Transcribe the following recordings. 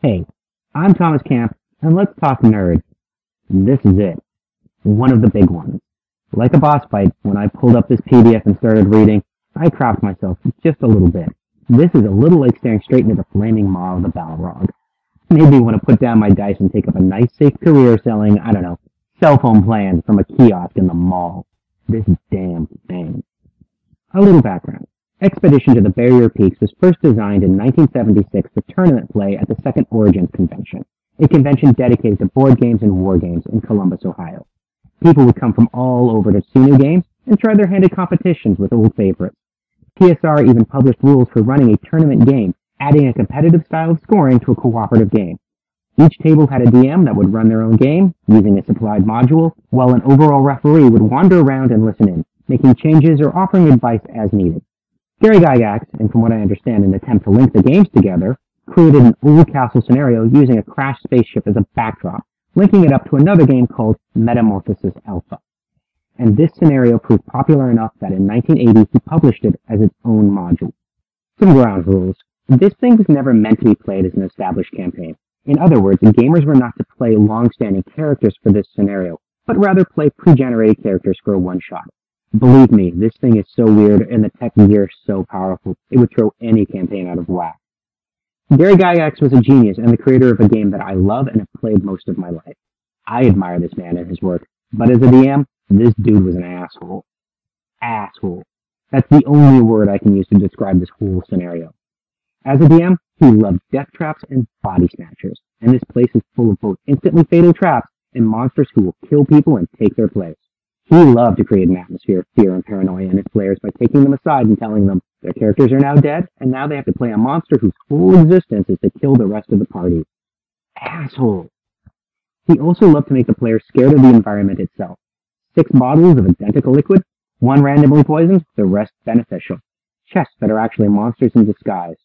Hey, I'm Thomas Camp, and let's talk nerds. This is it. One of the big ones. Like a boss fight, when I pulled up this PDF and started reading, I crapped myself just a little bit. This is a little like staring straight into the flaming maw of the Balrog. Made me want to put down my dice and take up a nice safe career selling, I don't know, cell phone plans from a kiosk in the mall. This damn thing. A little background. Expedition to the Barrier Peaks was first designed in 1976 for tournament play at the Second Origins Convention, a convention dedicated to board games and war games in Columbus, Ohio. People would come from all over to see new games and try their hand at competitions with old favorites. TSR even published rules for running a tournament game, adding a competitive style of scoring to a cooperative game. Each table had a DM that would run their own game, using a supplied module, while an overall referee would wander around and listen in, making changes or offering advice as needed. Gary Gygax, and from what I understand an attempt to link the games together, created an old castle scenario using a crashed spaceship as a backdrop, linking it up to another game called Metamorphosis Alpha. And this scenario proved popular enough that in 1980 he published it as its own module. Some ground rules. This thing was never meant to be played as an established campaign. In other words, gamers were not to play long-standing characters for this scenario, but rather play pre-generated characters for a one-shot. Believe me, this thing is so weird and the tech gear so powerful, it would throw any campaign out of whack. Gary Gygax was a genius and the creator of a game that I love and have played most of my life. I admire this man and his work, but as a DM, this dude was an asshole. Asshole. That's the only word I can use to describe this whole scenario. As a DM, he loved death traps and body snatchers, and this place is full of both instantly fatal traps and monsters who will kill people and take their place. He loved to create an atmosphere of fear and paranoia in his players by taking them aside and telling them their characters are now dead, and now they have to play a monster whose whole existence is to kill the rest of the party. Asshole. He also loved to make the players scared of the environment itself. 6 bottles of identical liquid, 1 randomly poisoned, the rest beneficial. Chests that are actually monsters in disguise.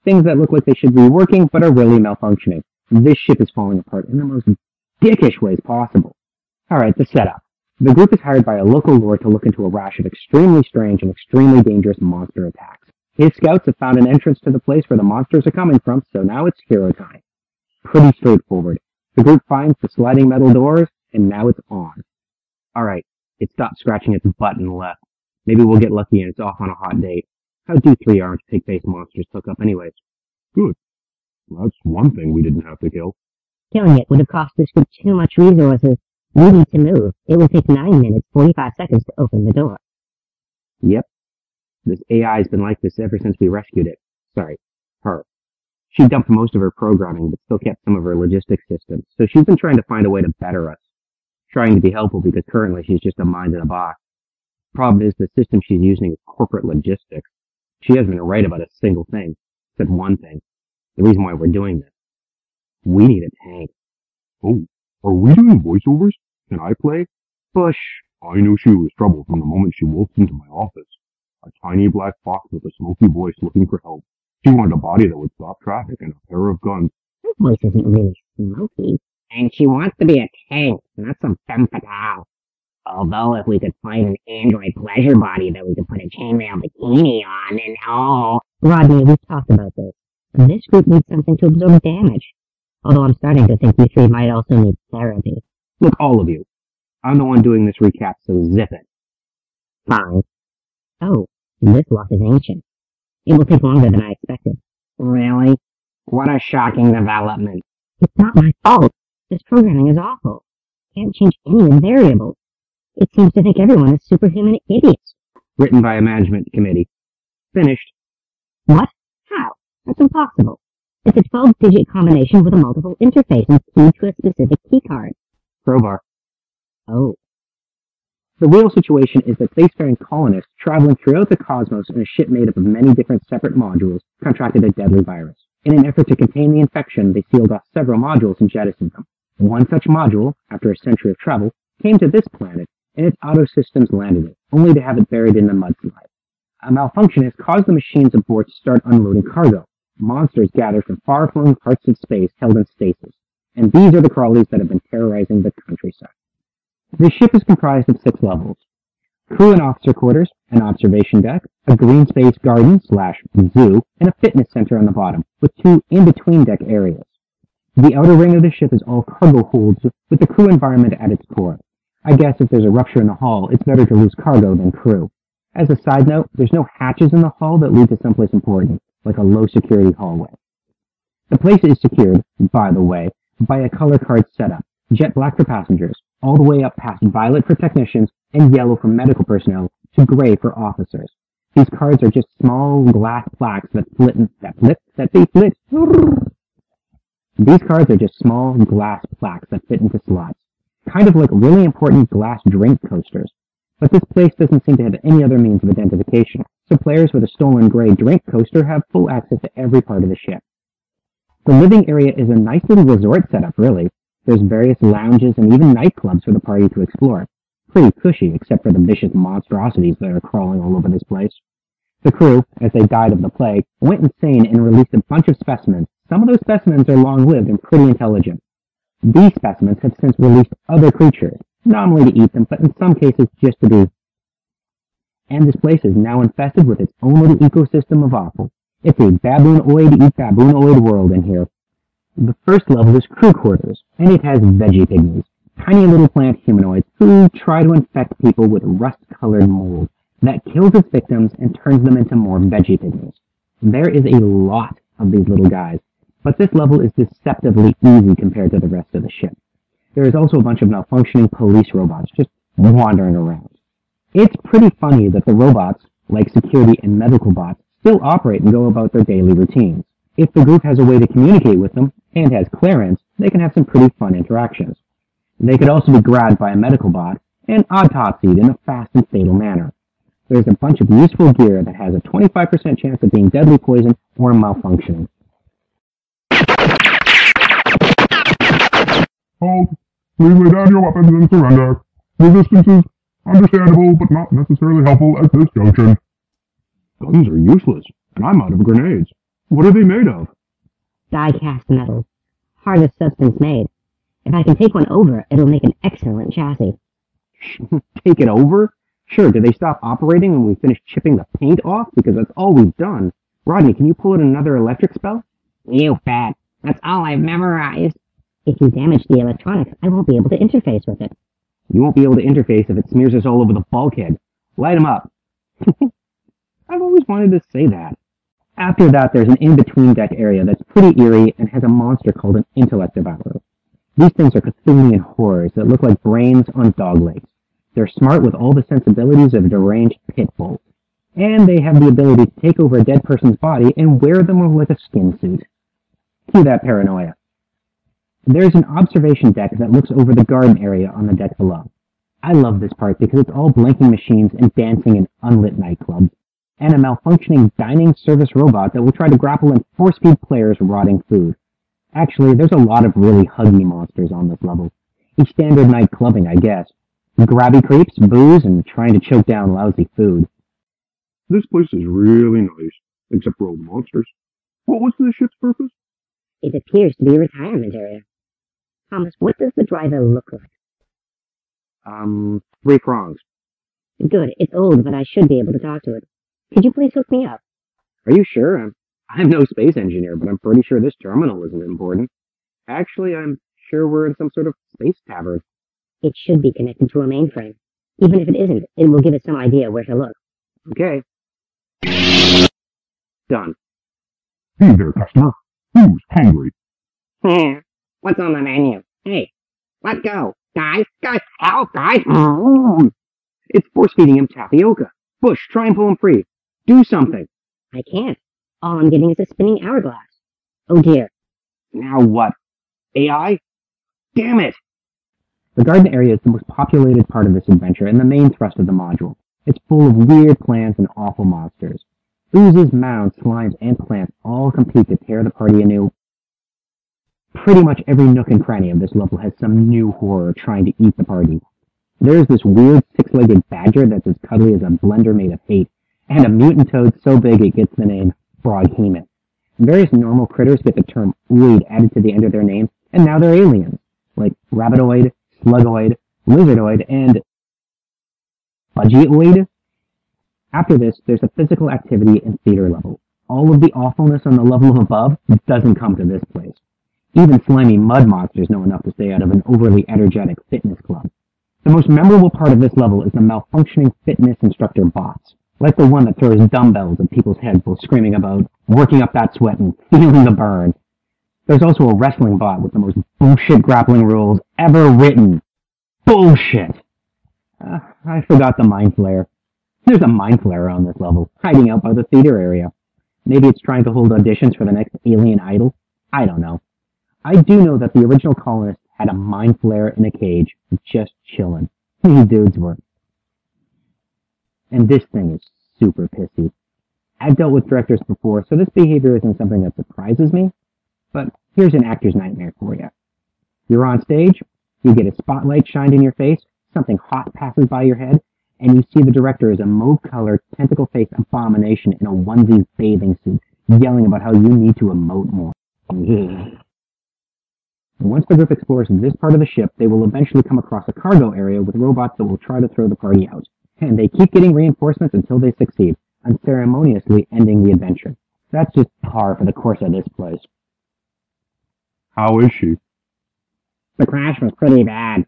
Things that look like they should be working but are really malfunctioning. This ship is falling apart in the most dickish ways possible. Alright, the setup. The group is hired by a local lord to look into a rash of extremely strange and extremely dangerous monster attacks. His scouts have found an entrance to the place where the monsters are coming from, so now it's hero time. Pretty straightforward. The group finds the sliding metal doors, and now it's on. Alright, it stopped scratching its butt and left. Maybe we'll get lucky and it's off on a hot date. How do 3 armed pig-faced monsters hook up anyways? Good. That's one thing we didn't have to kill. Killing it would have cost this group too much resources. We need to move. It will take 9 minutes, 45 seconds to open the door. Yep. This AI's been like this ever since we rescued it. Sorry, her. She dumped most of her programming, but still kept some of her logistics systems, so she's been trying to find a way to better us. Trying to be helpful because currently she's just a mind in a box. Problem is, the system she's using is corporate logistics. She hasn't been right about a single thing, except one thing. The reason why we're doing this. We need a tank. Oh, are we doing voiceovers? Can I play? Bush. I knew she was trouble from the moment she walked into my office. A tiny black fox with a smoky voice looking for help. She wanted a body that would stop traffic and a pair of guns. Her voice isn't really smoky. And she wants to be a tank, not some femme fatale. Although if we could find an android pleasure body that we could put a chainmail bikini on, and oh... Rodney, we've talked about this. This group needs something to absorb damage. Although I'm starting to think you 3 might also need therapy. Look, all of you. I'm the one doing this recap, so zip it. Fine. Oh, this lock is ancient. It will take longer than I expected. Really? What a shocking development. It's not my fault. This programming is awful. Can't change any of the variables. It seems to think everyone is superhuman idiots. Written by a management committee. Finished. What? How? That's impossible. It's a 12-digit combination with a multiple interface and keyed to a specific keycard. Crowbar. Oh. The real situation is that spacefaring colonists traveling throughout the cosmos in a ship made up of many different separate modules contracted a deadly virus. In an effort to contain the infection, they sealed off several modules and jettisoned them. One such module, after a century of travel, came to this planet, and its auto systems landed it, only to have it buried in the mudslide. A malfunction has caused the machines aboard to start unloading cargo. Monsters gathered from far-flung parts of space held in stasis, and these are the crawlies that have been terrorizing the countryside. The ship is comprised of 6 levels. Crew and officer quarters, an observation deck, a green space garden/zoo, and a fitness center on the bottom, with 2 in-between deck areas. The outer ring of the ship is all cargo holds with the crew environment at its core. I guess if there's a rupture in the hull, it's better to lose cargo than crew. As a side note, there's no hatches in the hull that lead to someplace important, like a low-security hallway. The place is secured, by the way, by a color card setup, jet black for passengers, all the way up past violet for technicians and yellow for medical personnel to gray for officers. These cards are just small glass plaques that flit. These cards are just small glass plaques that fit into slots, kind of like really important glass drink coasters. But this place doesn't seem to have any other means of identification, so players with a stolen gray drink coaster have full access to every part of the ship. The living area is a nice little resort setup, really. There's various lounges and even nightclubs for the party to explore. Pretty cushy, except for the vicious monstrosities that are crawling all over this place. The crew, as they died of the plague, went insane and released a bunch of specimens. Some of those specimens are long-lived and pretty intelligent. These specimens have since released other creatures, nominally to eat them, but in some cases just to be. And this place is now infested with its own little ecosystem of awful. It's a baboonoid eat baboonoid world in here. The first level is crew quarters, and it has veggie pygmies, tiny little plant humanoids who try to infect people with rust-colored mold that kills its victims and turns them into more veggie pygmies. There is a lot of these little guys, but this level is deceptively easy compared to the rest of the ship. There is also a bunch of malfunctioning police robots just wandering around. It's pretty funny that the robots, like security and medical bots, still operate and go about their daily routines. If the group has a way to communicate with them, and has clearance, they can have some pretty fun interactions. They could also be grabbed by a medical bot and autopsied in a fast and fatal manner. There's a bunch of useful gear that has a 25% chance of being deadly poison or malfunctioning. Halt! Please lay down your weapons and surrender. Resistance is understandable, but not necessarily helpful at this junction. Guns are useless, and I'm out of grenades. What are they made of? Die-cast metal. Hardest substance made. If I can take one over, it'll make an excellent chassis. Take it over? Sure, do they stop operating when we finish chipping the paint off? Because that's all we've done. Rodney, can you pull out another electric spell? You bet. That's all I've memorized. If you damage the electronics, I won't be able to interface with it. You won't be able to interface if it smears us all over the bulkhead. Light 'em up. I've always wanted to say that. After that, there's an in-between deck area that's pretty eerie and has a monster called an intellect devourer. These things are Cthulhian horrors that look like brains on dog legs. They're smart with all the sensibilities of a deranged pit bull. And they have the ability to take over a dead person's body and wear them like a skin suit. Cue that paranoia. There's an observation deck that looks over the garden area on the deck below. I love this part because it's all blinking machines and dancing in unlit nightclubs, and a malfunctioning dining service robot that will try to grapple and force-feed players rotting food. Actually, there's a lot of really huggy monsters on this level. Each standard night clubbing, I guess. Grabby creeps, booze, and trying to choke down lousy food. This place is really nice, except for all the monsters. What was the ship's purpose? It appears to be a retirement area. Thomas, what does the driver look like? 3 prongs. Good, it's old, but I should be able to talk to it. Could you please hook me up? Are you sure? I'm no space engineer, but I'm pretty sure this terminal isn't important. Actually, I'm sure we're in some sort of space tavern. It should be connected to a mainframe. Even if it isn't, it will give us some idea where to look. Okay. Done. Hey there, customer. Who's hungry? What's on the menu? Hey, let go. Guys, help, guys. It's force-feeding him tapioca. Bush, try and pull him free. Do something. I can't. All I'm getting is a spinning hourglass. Oh dear. Now what? AI? Damn it! The garden area is the most populated part of this adventure and the main thrust of the module. It's full of weird plants and awful monsters. Oozes, mounds, slimes, and plants all compete to tear the party anew. Pretty much every nook and cranny of this level has some new horror trying to eat the party. There's this weird 6-legged badger that's as cuddly as a blender made of hate, and a mutant toad so big it gets the name Froghemoth. Various normal critters get the term oid added to the end of their name, and now they're aliens, like rabbitoid, slugoid, lizardoid, and budgioid. After this, there's a physical activity and theater level. All of the awfulness on the level above doesn't come to this place. Even slimy mud monsters know enough to stay out of an overly energetic fitness club. The most memorable part of this level is the malfunctioning fitness instructor bots, like the one that throws dumbbells at people's heads while screaming about working up that sweat and feeling the burn. There's also a wrestling bot with the most bullshit grappling rules ever written. Bullshit! I forgot the Mind Flayer. There's a Mind Flayer on this level, hiding out by the theater area. Maybe it's trying to hold auditions for the next alien idol? I don't know. I do know that the original colonists had a Mind Flayer in a cage, just chilling. These dudes were. And this thing is super pissy. I've dealt with directors before, so this behavior isn't something that surprises me. But here's an actor's nightmare for you. You're on stage, you get a spotlight shined in your face, something hot passes by your head, and you see the director as a mauve-colored, tentacle-faced abomination in a onesie bathing suit, yelling about how you need to emote more. Once the group explores this part of the ship, they will eventually come across a cargo area with robots that will try to throw the party out. And they keep getting reinforcements until they succeed, unceremoniously ending the adventure. That's just par for the course of this place. How is she? The crash was pretty bad.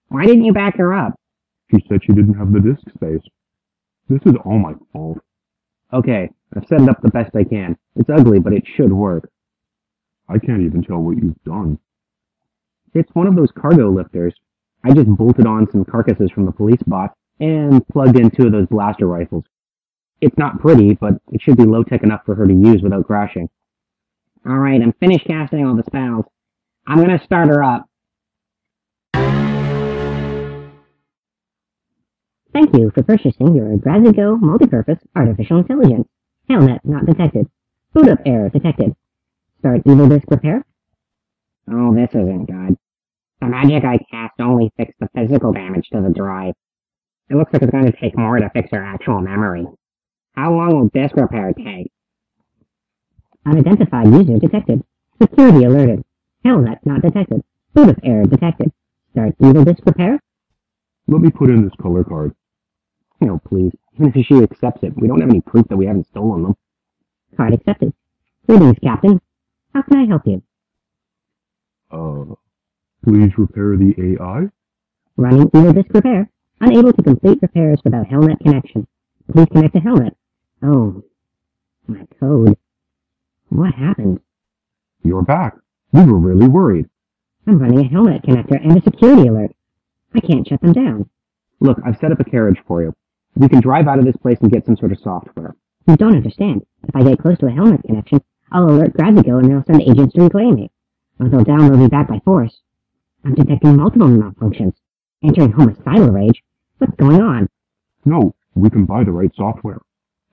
Why didn't you back her up? She said she didn't have the disk space. This is all my fault. Okay, I've set it up the best I can. It's ugly, but it should work. I can't even tell what you've done. It's one of those cargo lifters. I just bolted on some carcasses from the police box and plugged in 2 of those blaster rifles. It's not pretty, but it should be low-tech enough for her to use without crashing. Alright, I'm finished casting all the spells. I'm gonna start her up. Thank you for purchasing your Grazigo multipurpose artificial intelligence. Hellnet not detected. Boot up error detected. Start evil disk repair. Oh, this isn't good. The magic I cast only fixed the physical damage to the drive. It looks like it's going to take more to fix her actual memory. How long will disk repair take? Unidentified user detected. Security alerted. Hellnet not detected. Boot up error detected. Start evil disk repair. Let me put in this color card. No, please. Even if she accepts it, we don't have any proof that we haven't stolen them. Card accepted. Greetings, Captain. How can I help you? Please repair the AI? Running evil disk repair. Unable to complete repairs without Hellnet connection. Please connect to Hellnet. Oh, my code. What happened? You're back. We were really worried. I'm running a Hellnet connector and a security alert. I can't shut them down. Look, I've set up a carriage for you. We can drive out of this place and get some sort of software. You don't understand. If I get close to a Hellnet connection, I'll alert Grazigo and they'll send agents to reclaim me. Or they'll download me back by force. I'm detecting multiple malfunctions. Entering homicidal rage. What's going on? No, we can buy the right software.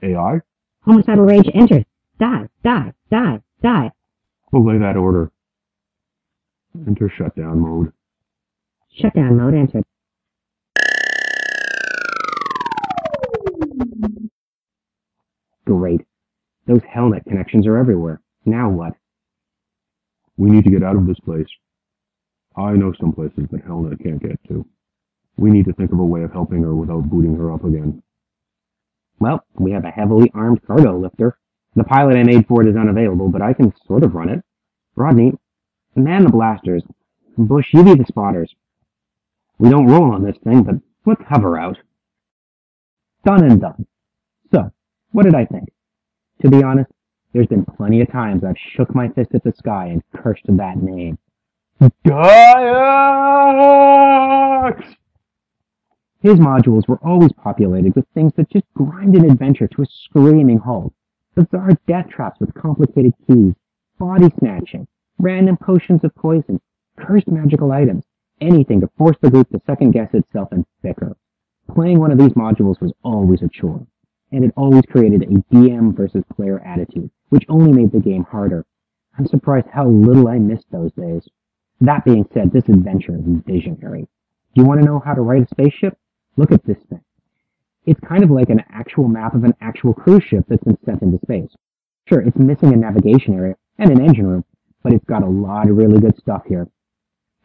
AI? Homicidal rage entered. Die, die, die, die. Belay that order. Enter shutdown mode. Shutdown mode entered. Great. Those Hellnet connections are everywhere. Now what? We need to get out of this place. I know some places that Hellnet can't get to. We need to think of a way of helping her without booting her up again. Well, we have a heavily armed cargo lifter. The pilot I made for it is unavailable, but I can sort of run it. Rodney, man the blasters. Bush, you be the spotters. We don't roll on this thing, but let's hover out. Done and done. So, what did I think? To be honest, there's been plenty of times I've shook my fist at the sky and cursed that name. Dyax! His modules were always populated with things that just grind an adventure to a screaming halt. Bizarre death traps with complicated keys, body snatching, random potions of poison, cursed magical items, anything to force the group to second-guess itself and bicker. Playing one of these modules was always a chore, and it always created a DM versus player attitude, which only made the game harder. I'm surprised how little I missed those days. That being said, this adventure is visionary. Do you want to know how to write a spaceship? Look at this thing. It's kind of like an actual map of an actual cruise ship that's been sent into space. Sure, it's missing a navigation area and an engine room, but it's got a lot of really good stuff here.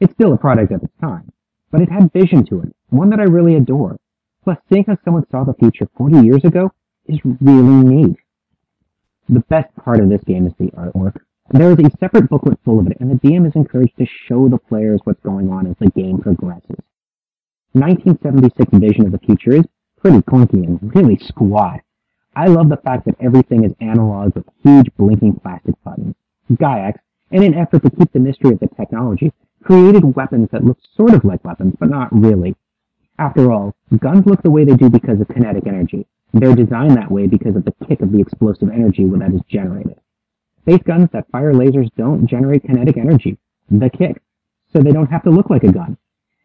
It's still a product of its time, but it had vision to it, one that I really adore. Plus, seeing how someone saw the future 40 years ago is really neat. The best part of this game is the artwork. There is a separate booklet full of it, and the DM is encouraged to show the players what's going on as the game progresses. 1976 vision of the future is pretty clunky and really squat. I love the fact that everything is analog with huge blinking plastic buttons. Gaiax, in an effort to keep the mystery of the technology, created weapons that look sort of like weapons, but not really. After all, guns look the way they do because of kinetic energy. They're designed that way because of the kick of the explosive energy that is generated. Space guns that fire lasers don't generate kinetic energy, the kick, so they don't have to look like a gun.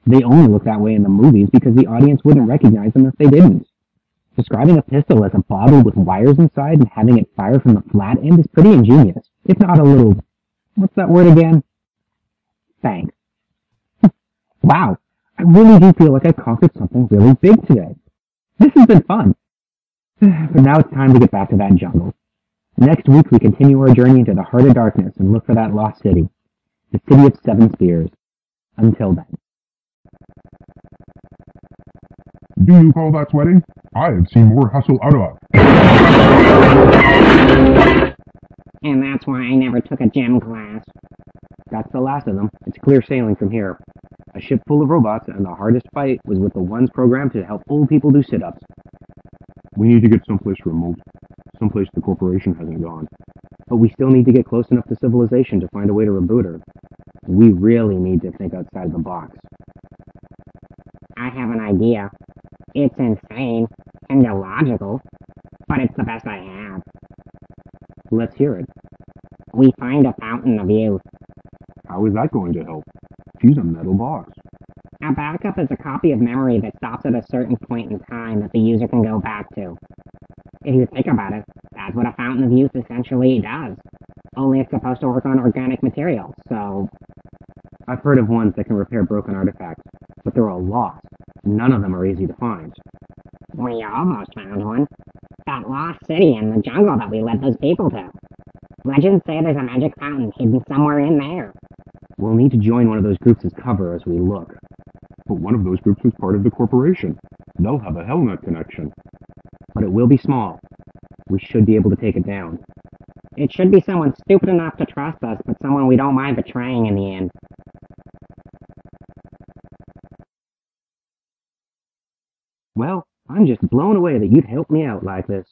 They only look that way in the movies because the audience wouldn't recognize them if they didn't. Describing a pistol as a bottle with wires inside and having it fire from the flat end is pretty ingenious, if not a little... what's that word again? Thanks. Wow, I really do feel like I conquered something really big today. This has been fun. But now it's time to get back to that jungle. Next week we continue our journey into the heart of darkness and look for that lost city. The city of Seven Spears. Until then. Do you call that sweating? I have seen more hustle out of it. And that's why I never took a gym class. That's the last of them. It's clear sailing from here. A ship full of robots, and the hardest fight was with the ones programmed to help old people do sit-ups. We need to get someplace remote. Someplace the corporation hasn't gone. But we still need to get close enough to civilization to find a way to reboot her. We really need to think outside the box. I have an idea. It's insane and illogical, but it's the best I have. Let's hear it. We find a fountain of youth. How is that going to help? She's a metal box. A backup is a copy of memory that stops at a certain point in time that the user can go back to. If you think about it, that's what a fountain of youth essentially does. Only it's supposed to work on organic material, so... I've heard of ones that can repair broken artifacts, but they're all lost. None of them are easy to find. We almost found one. That lost city in the jungle that we led those people to. Legends say there's a magic fountain hidden somewhere in there. We'll need to join one of those groups as cover as we look. But one of those groups was part of the corporation. They'll have a Hellnet connection. But it will be small. We should be able to take it down. It should be someone stupid enough to trust us, but someone we don't mind betraying in the end. Well, I'm just blown away that you'd help me out like this.